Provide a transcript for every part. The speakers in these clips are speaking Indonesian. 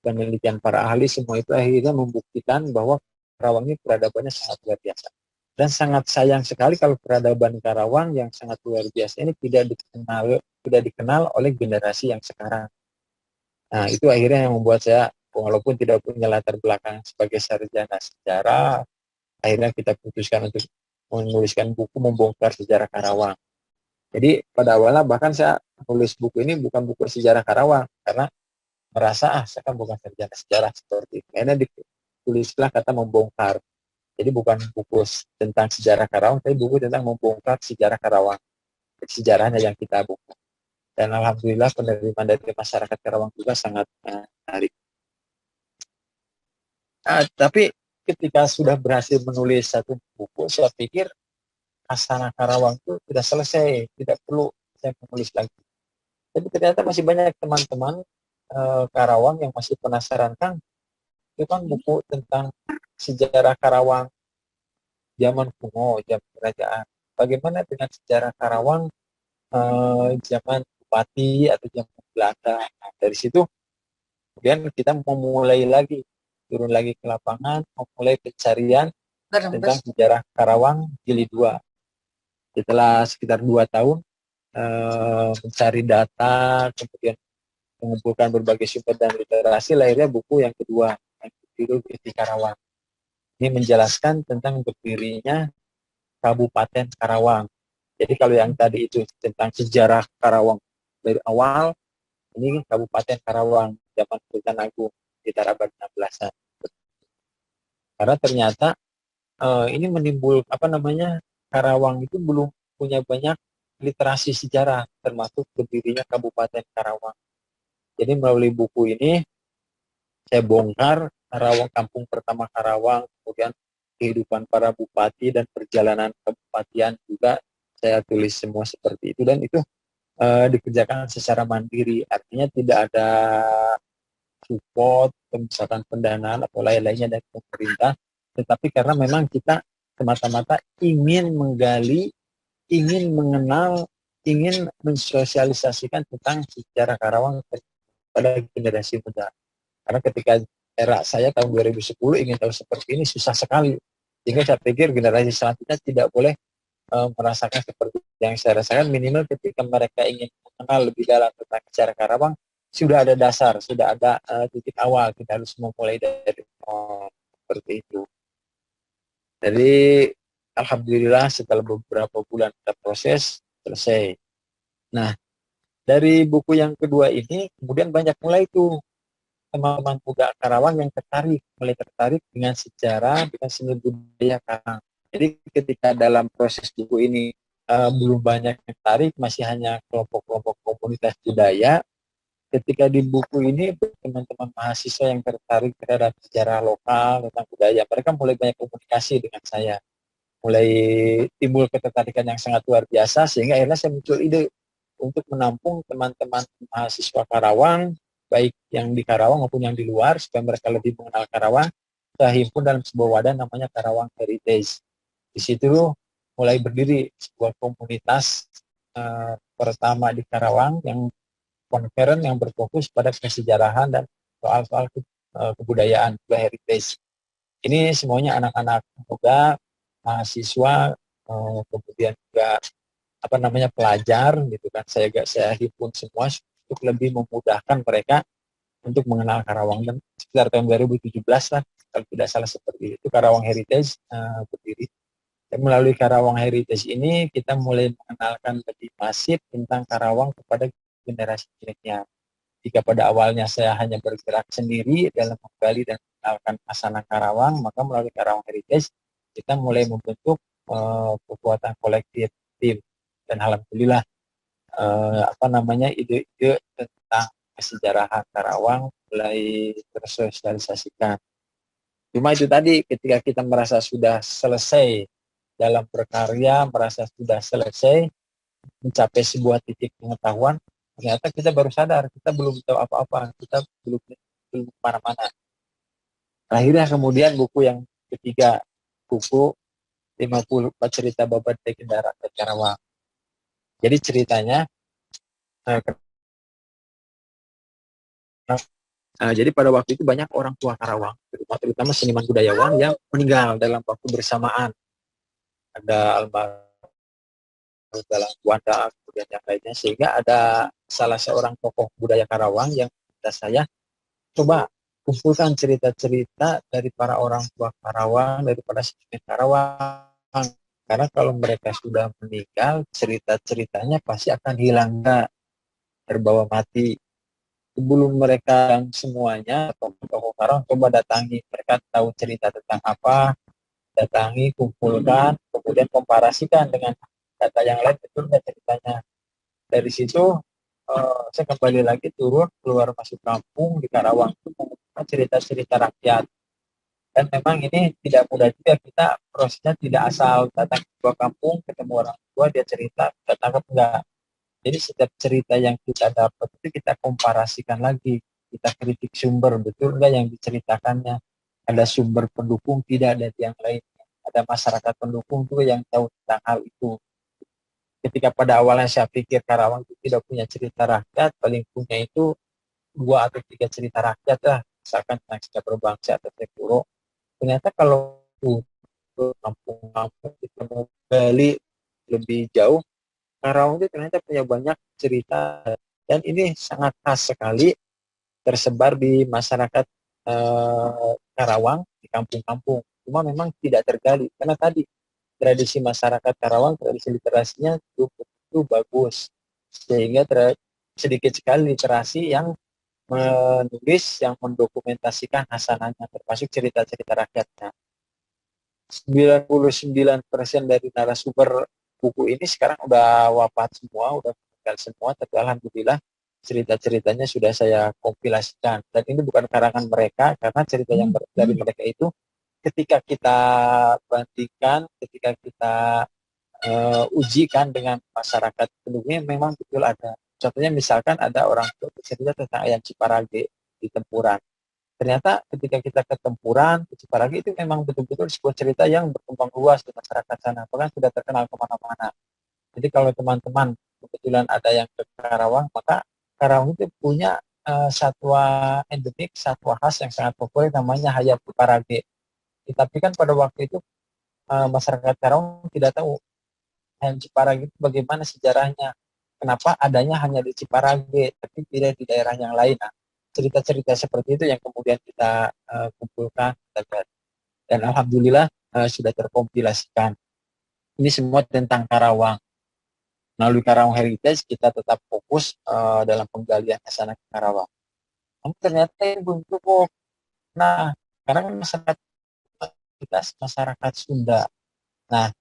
penelitian para ahli, semua itu akhirnya membuktikan bahwa Karawang ini peradabannya sangat luar biasa. Dan sangat sayang sekali kalau peradaban Karawang yang sangat luar biasa ini tidak dikenal oleh generasi yang sekarang. Nah, itu akhirnya yang membuat saya, walaupun tidak punya latar belakang sebagai sarjana sejarah, akhirnya kita putuskan untuk menuliskan buku membongkar sejarah Karawang. Jadi pada awalnya bahkan saya menulis buku ini bukan buku sejarah Karawang, karena merasa saya kan bukan sarjana sejarah seperti itu. Akhirnya ditulislah kata membongkar. Jadi bukan buku tentang sejarah Karawang, tapi buku tentang membongkar sejarah Karawang. Sejarahnya yang kita buka. Dan alhamdulillah penerimaan dari masyarakat Karawang juga sangat menarik. Tapi ketika sudah berhasil menulis satu buku, saya pikir Astana Karawang itu sudah selesai, tidak perlu saya menulis lagi. Tapi ternyata masih banyak teman-teman Karawang yang masih penasaran, Kang, itu kan buku tentang sejarah Karawang zaman kuno, zaman kerajaan. Bagaimana dengan sejarah Karawang zaman Bupati atau zaman Belanda? Nah, dari situ kemudian kita memulai lagi, turun lagi ke lapangan, memulai pencarian tentang sejarah Karawang jilid 2. Setelah sekitar 2 tahun mencari data, kemudian mengumpulkan berbagai sumber dan literasi, lahirnya buku yang kedua, yang berjudul Kriti Karawang. Ini menjelaskan tentang berdirinya Kabupaten Karawang. Jadi kalau yang tadi itu tentang sejarah Karawang dari awal, ini Kabupaten Karawang zaman Sultan Agung sekitar abad 16-an. Karena ternyata ini menimbul Karawang itu belum punya banyak literasi sejarah, termasuk berdirinya Kabupaten Karawang. Jadi melalui buku ini saya bongkar Karawang, kampung pertama Karawang, kemudian kehidupan para bupati dan perjalanan kebupatian juga saya tulis semua seperti itu, dan itu dikerjakan secara mandiri, artinya tidak ada support, misalkan pendanaan atau lain-lainnya dari pemerintah, tetapi karena memang kita semata-mata ingin menggali, ingin mengenal, ingin mensosialisasikan tentang sejarah Karawang pada generasi muda. Karena ketika era saya tahun 2010 ingin tahu seperti ini susah sekali, sehingga saya pikir generasi selanjutnya tidak boleh merasakan seperti yang saya rasakan. Minimal ketika mereka ingin mengenal lebih dalam tentang sejarah Karawang, sudah ada dasar, sudah ada titik awal, kita harus memulai dari seperti itu. Jadi alhamdulillah setelah beberapa bulan kita proses, selesai. Nah, dari buku yang kedua ini kemudian banyak mulai tuh teman-teman muda Karawang yang mulai tertarik dengan sejarah, dengan seni budaya Karawang. Jadi ketika dalam proses buku ini belum banyak yang tertarik, masih hanya kelompok-kelompok komunitas budaya. Ketika di buku ini teman-teman mahasiswa yang tertarik terhadap sejarah lokal tentang budaya, mereka mulai banyak komunikasi dengan saya, mulai timbul ketertarikan yang sangat luar biasa, sehingga akhirnya saya muncul ide untuk menampung teman-teman mahasiswa Karawang, baik yang di Karawang maupun yang di luar, supaya mereka lebih mengenal Karawang. Saya himpun dalam sebuah wadah namanya Karawang Heritage. Di situ mulai berdiri sebuah komunitas pertama di Karawang yang konferen yang berfokus pada kesejarahan dan soal-soal kebudayaan, heritage. Ini semuanya anak-anak muda, mahasiswa, kemudian juga pelajar gitu kan. Saya himpun semua untuk lebih memudahkan mereka untuk mengenal Karawang. Dan sekitar tahun 2017 lah kalau tidak salah seperti itu Karawang Heritage berdiri. Dan melalui Karawang Heritage ini kita mulai mengenalkan lebih masif tentang Karawang kepada generasi milenial. Jika pada awalnya saya hanya bergerak sendiri dalam menggali dan mengenalkan Astana Karawang, maka melalui Karawang Heritage kita mulai membentuk kekuatan kolektif tim. Dan alhamdulillah ide-ide tentang kesejarahan Karawang mulai tersosialisasikan. Cuma itu tadi, ketika kita merasa sudah selesai dalam berkarya, merasa sudah selesai mencapai sebuah titik pengetahuan, ternyata kita baru sadar kita belum tahu apa-apa, kita belum kemana-mana. Akhirnya kemudian buku yang ketiga, buku 54 cerita babat legenda rakyat Karawang. Jadi ceritanya Jadi pada waktu itu banyak orang tua Karawang, terutama seniman budayawan yang meninggal dalam waktu bersamaan. Ada almarhum dalam Wanda, kemudian yang lainnya, sehingga ada salah seorang tokoh budaya Karawang yang minta saya coba kumpulkan cerita-cerita dari para orang tua Karawang, daripada seniman Karawang. Karena kalau mereka sudah meninggal, cerita-ceritanya pasti akan hilang, terbawa mati. Sebelum mereka yang semuanya, tokoh-tokoh Karawang coba datangi, mereka tahu cerita tentang apa, datangi, kumpulkan, kemudian komparasikan dengan data yang lain, betul nggak ceritanya. Dari situ saya kembali lagi turun keluar masuk kampung di Karawang itu mengumpulkan cerita-cerita rakyat. Dan memang ini tidak mudah juga, kita prosesnya tidak asal datang ke sebuah kampung ketemu orang tua dia cerita kita tangkap, enggak. Jadi setiap cerita yang kita dapat itu kita komparasikan lagi, kita kritik sumber, betul enggak yang diceritakannya, ada sumber pendukung tidak dari yang lain, ada masyarakat pendukung tuh yang tahu tentang hal itu. Ketika pada awalnya saya pikir Karawang itu tidak punya cerita rakyat, paling punya itu 2 atau 3 cerita rakyat lah, misalkan tentang Sunda Berbangsa atau Tekuro. Ternyata kalau kampung-kampung kita mau gali lebih jauh, Karawang itu ternyata punya banyak cerita, dan ini sangat khas sekali tersebar di masyarakat Karawang di kampung-kampung. Cuma memang tidak tergali karena tadi tradisi masyarakat Karawang, tradisi literasinya itu bagus, sehingga sedikit sekali literasi yang menulis, yang mendokumentasikan hasanahnya, termasuk cerita-cerita rakyatnya. 99% dari narasumber buku ini sekarang udah wafat semua, udah meninggal semua, tapi alhamdulillah cerita-ceritanya sudah saya kompilasikan. Dan ini bukan karangan mereka, karena cerita yang dari mereka itu ketika kita bandingkan, ketika kita ujikan dengan masyarakat penduduknya, memang betul ada. Contohnya misalkan ada orang tua cerita tentang ayam Ciparage di Tempuran. Ternyata ketika kita ke Tempuran, ke Ciparage, itu memang betul-betul sebuah cerita yang berkembang luas di masyarakat sana, bahkan sudah terkenal kemana-mana. Jadi kalau teman-teman kebetulan ada yang ke Karawang, maka Karawang itu punya satwa endemik, satwa khas yang sangat populer, namanya hayam Ciparage. Tapi kan pada waktu itu masyarakat Karawang tidak tahu hayam Ciparage itu bagaimana sejarahnya, kenapa adanya hanya di Ciparage tapi tidak di daerah yang lain. Nah, cerita-cerita seperti itu yang kemudian kita kumpulkan, dan alhamdulillah sudah terkompilasikan. Ini semua tentang Karawang. Melalui Karawang Heritage kita tetap fokus dalam penggalian hasanah Karawang. Namun ternyata ini belum cukup. Nah, karena kan masyarakat kita masyarakat Sunda. Nah,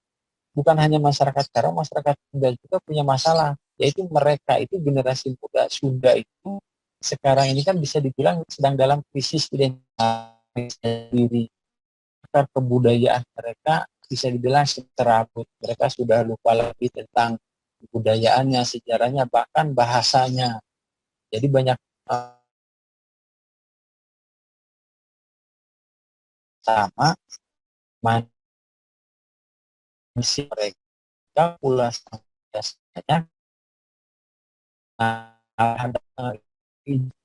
bukan hanya masyarakat Karawang, masyarakat Sunda juga punya masalah, yaitu mereka itu generasi muda Sunda itu sekarang ini kan bisa dibilang sedang dalam krisis identitas diri. Kebudayaan mereka bisa dibilang terabut. Mereka sudah lupa lagi tentang kebudayaannya, sejarahnya, bahkan bahasanya. Jadi banyak sama manusia mereka pula biasanya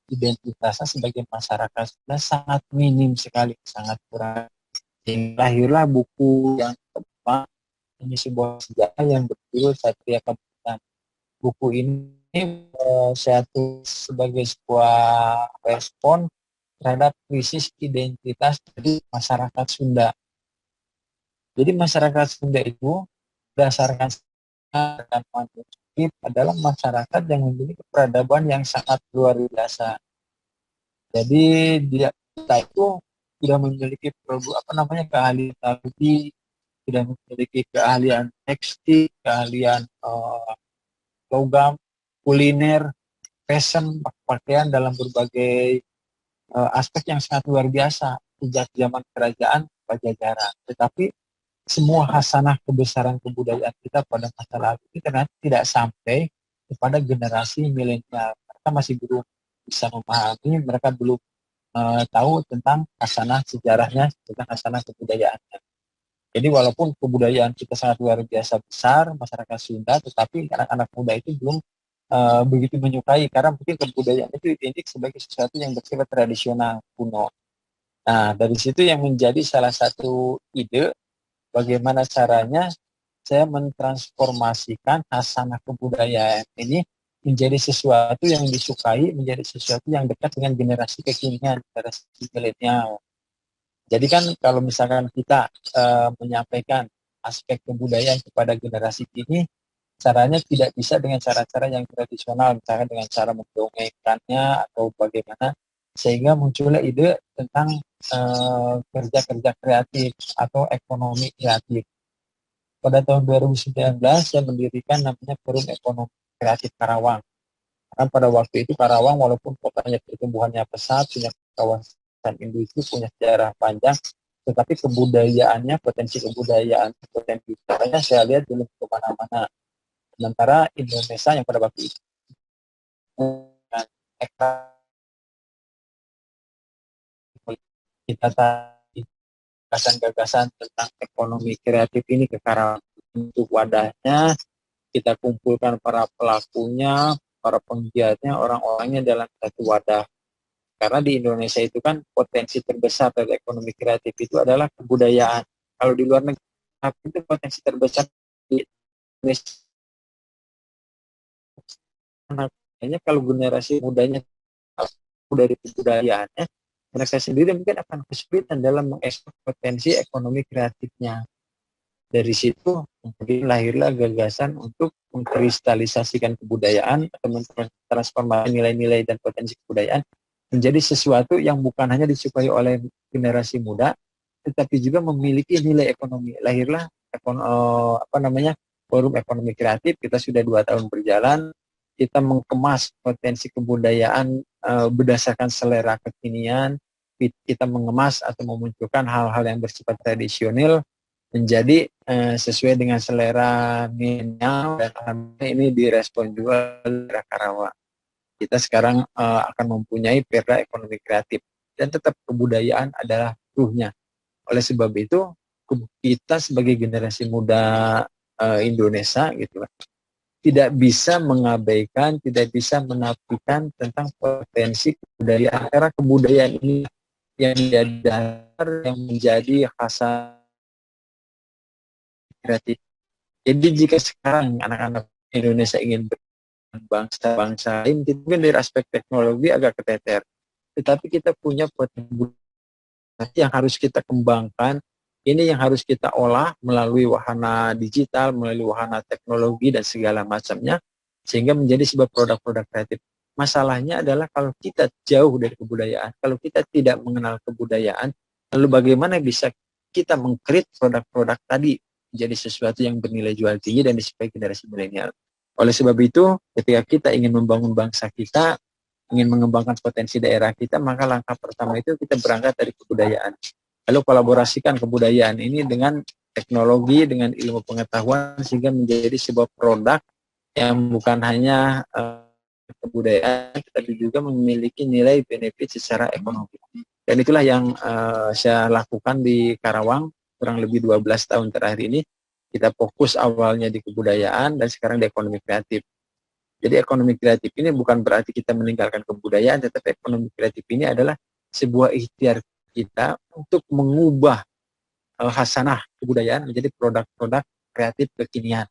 identitasnya sebagai masyarakat sudah sangat minim sekali, sangat kurang. Lahirlah buku yang pertama, ini sebuah sejarah yang berjudul Satria Kebutan. Buku ini saya tulis sebagai sebuah respon terhadap krisis identitas dari masyarakat Sunda. Jadi masyarakat Sunda itu berdasarkan dan manuskrip adalah masyarakat yang memiliki peradaban yang sangat luar biasa. Jadi dia kita itu tidak memiliki produk keahlian tadi, tidak memiliki keahlian tekstil, keahlian logam, kuliner, fashion, pakaian dalam berbagai aspek yang sangat luar biasa sejak zaman kerajaan Pajajaran. Tetapi semua hasanah kebesaran kebudayaan kita pada masa lalu itu ternyata tidak sampai kepada generasi milenial. Mereka masih belum bisa memahami, mereka belum tahu tentang hasanah sejarahnya, tentang hasanah kebudayaannya. Jadi walaupun kebudayaan kita sangat luar biasa besar, masyarakat Sunda, tetapi anak-anak muda itu belum begitu menyukai karena mungkin kebudayaan itu identik sebagai sesuatu yang bersifat tradisional kuno. Nah, dari situ yang menjadi salah satu ide bagaimana caranya saya mentransformasikan hasanah kebudayaan ini menjadi sesuatu yang disukai, menjadi sesuatu yang dekat dengan generasi kekinian, generasi milenial. Jadi kan kalau misalkan kita menyampaikan aspek kebudayaan kepada generasi kini, caranya tidak bisa dengan cara-cara yang tradisional, misalnya dengan cara mendongengkannya atau bagaimana, sehingga munculnya ide tentang kerja-kerja kreatif atau ekonomi kreatif. Pada tahun 2019 saya mendirikan namanya Forum Ekonomi Kreatif Karawang. Karena pada waktu itu Karawang walaupun kotanya pertumbuhannya pesat, punya kawasan industri, punya sejarah panjang, tetapi kebudayaannya, potensi kebudayaan, potensi wisatanya saya lihat belum kemana-mana. Sementara Indonesia yang pada waktu itu dengan kita tadi gagasan-gagasan tentang ekonomi kreatif ini ke Karawang. Untuk wadahnya kita kumpulkan para pelakunya, para penggiatnya, orang-orangnya dalam satu wadah. Karena di Indonesia itu kan potensi terbesar dari ekonomi kreatif itu adalah kebudayaan. Kalau di luar negeri itu potensi terbesar di Indonesia. Makanya kalau generasi mudanya dari kebudayaannya, mereka sendiri mungkin akan kesulitan dalam mengekspor potensi ekonomi kreatifnya. Dari situ kemudian lahirlah gagasan untuk mengkristalisasikan kebudayaan atau mentransformasi nilai-nilai dan potensi kebudayaan menjadi sesuatu yang bukan hanya disukai oleh generasi muda, tetapi juga memiliki nilai ekonomi. Lahirlah Forum Ekonomi Kreatif. Kita sudah 2 tahun berjalan, kita mengemas potensi kebudayaan berdasarkan selera kekinian, kita mengemas atau memunculkan hal-hal yang bersifat tradisional menjadi sesuai dengan selera milenial, dan ini direspon juga oleh Karawang. Kita sekarang akan mempunyai perda ekonomi kreatif dan tetap kebudayaan adalah ruhnya. Oleh sebab itu kita sebagai generasi muda Indonesia gitu tidak bisa mengabaikan, tidak bisa menafikan tentang potensi kebudayaan, karena kebudayaan ini yang menjadi dasar, yang menjadi khasat kreatif. Jadi jika sekarang anak-anak Indonesia ingin bangsa-bangsa lain, mungkin dari aspek teknologi agak keteter. Tetapi kita punya potensi yang harus kita kembangkan, ini yang harus kita olah melalui wahana digital, melalui wahana teknologi dan segala macamnya, sehingga menjadi sebuah produk-produk kreatif. Masalahnya adalah kalau kita jauh dari kebudayaan, kalau kita tidak mengenal kebudayaan, lalu bagaimana bisa kita mengkreat produk-produk tadi menjadi sesuatu yang bernilai jual tinggi dan disukai generasi milenial. Oleh sebab itu, ketika kita ingin membangun bangsa kita, ingin mengembangkan potensi daerah kita, maka langkah pertama itu kita berangkat dari kebudayaan. Lalu kolaborasikan kebudayaan ini dengan teknologi, dengan ilmu pengetahuan, sehingga menjadi sebuah produk yang bukan hanya kebudayaan, tetapi juga memiliki nilai benefit secara ekonomi. Dan itulah yang saya lakukan di Karawang kurang lebih 12 tahun terakhir ini. Kita fokus awalnya di kebudayaan dan sekarang di ekonomi kreatif. Jadi ekonomi kreatif ini bukan berarti kita meninggalkan kebudayaan, tetapi ekonomi kreatif ini adalah sebuah ikhtiar kita untuk mengubah hasanah kebudayaan menjadi produk-produk kreatif kekinian.